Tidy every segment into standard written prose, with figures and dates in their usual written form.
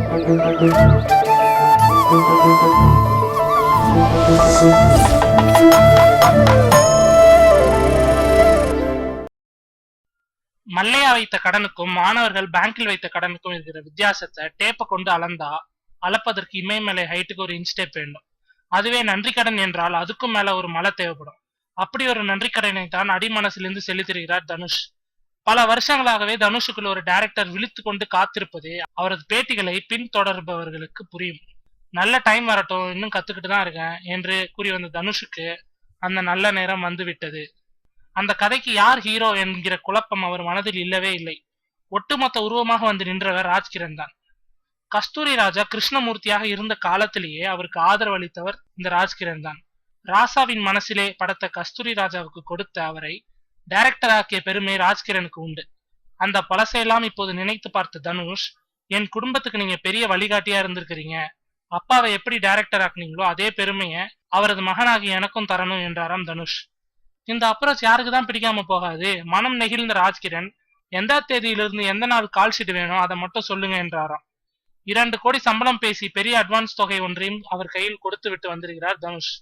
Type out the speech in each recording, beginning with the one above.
மல்லையா வைத்த கடனுக்கும் மாணவர்கள் பேங்கில் வைத்த கடனுக்கும் இருக்கிற வித்தியாசத்தை டேப்பை கொண்டு அளந்தா அளப்பதற்கு இமயமலை ஹைட்டுக்கு ஒரு இன்ச் டேப் வேண்டும். அதுவே நன்றி கடன் என்றால் அதுக்கும் மேல ஒரு மலை தேவைப்படும். அப்படி ஒரு நன்றி கடனை தான் அடிமனசிலிருந்து செலுத்துகிறார் தனுஷ். பல வருஷங்களாகவே தனுஷுக்குள்ள ஒரு டைரக்டர் விழித்து கொண்டு காத்திருப்பதே அவரது பேட்டிகளை பின்தொடர்பவர்களுக்கு புரியும். நல்ல டைம் வரட்டும், இன்னும் கத்துக்கிட்டு தான் இருக்கேன் என்று கூறி வந்த தனுஷுக்கு அந்த நல்ல நேரம் வந்து விட்டது. அந்த கதைக்கு யார் ஹீரோ என்கிற குழப்பம் அவர் மனதில் இல்லவே இல்லை. ஒட்டுமொத்த உருவமாக வந்து நின்றவர் ராஜ்கிரண் தான். கஸ்தூரி ராஜா கிருஷ்ணமூர்த்தியாக இருந்த காலத்திலேயே அவருக்கு ஆதரவு அளித்தவர் இந்த ராஜ்கிரண் தான். ராசாவின் மனசிலே படத்தை கஸ்தூரி ராஜாவுக்கு கொடுத்த அவரை டைரக்டர் ஆக்கிய பெருமை ராஜ்கிரனுக்கு உண்டு. அந்த பழசையெல்லாம் இப்போது நினைத்து பார்த்த தனுஷ், என் குடும்பத்துக்கு நீங்க பெரிய வழிகாட்டியா இருந்திருக்கிறீங்க, அப்பாவை எப்படி டைரக்டர் ஆக்குனீங்களோ அதே பெருமையை அவரது மகனாகி எனக்கும் தரணும் என்றாராம் தனுஷ். இந்த அப்ரோச் யாருக்கு தான் பிடிக்காம போகாது. மனம் நெகிழ்ந்த ராஜ்கிரண், எந்த தேதியிலிருந்து எந்த நாள் கால் ஷீட் வேணும் அதை மட்டும் சொல்லுங்க என்றாராம். 2 கோடி சம்பளம் பேசி பெரிய அட்வான்ஸ் தொகை ஒன்றையும் அவர் கையில் கொடுத்து விட்டு வந்திருக்கிறார் தனுஷ்.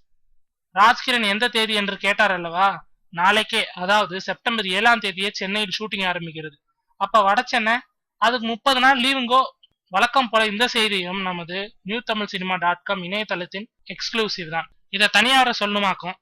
ராஜ்கிரண் எந்த தேதி என்று கேட்டார் அல்லவா? நாளைக்கே, அதாவது செப்டம்பர் 7ஆம் தேதியே சென்னையில் ஷூட்டிங் ஆரம்பிக்கிறது. அப்ப வட சென்னை, அதுக்கு 30 நாள் லீவுங்கோ. வழக்கம் போல இந்த செய்தியும் நமது நியூ தமிழ் சினிமா .com இணையதளத்தின் எக்ஸ்க்ளூசிவ் தான். இதை தனியார சொல்லுமாக்கும்.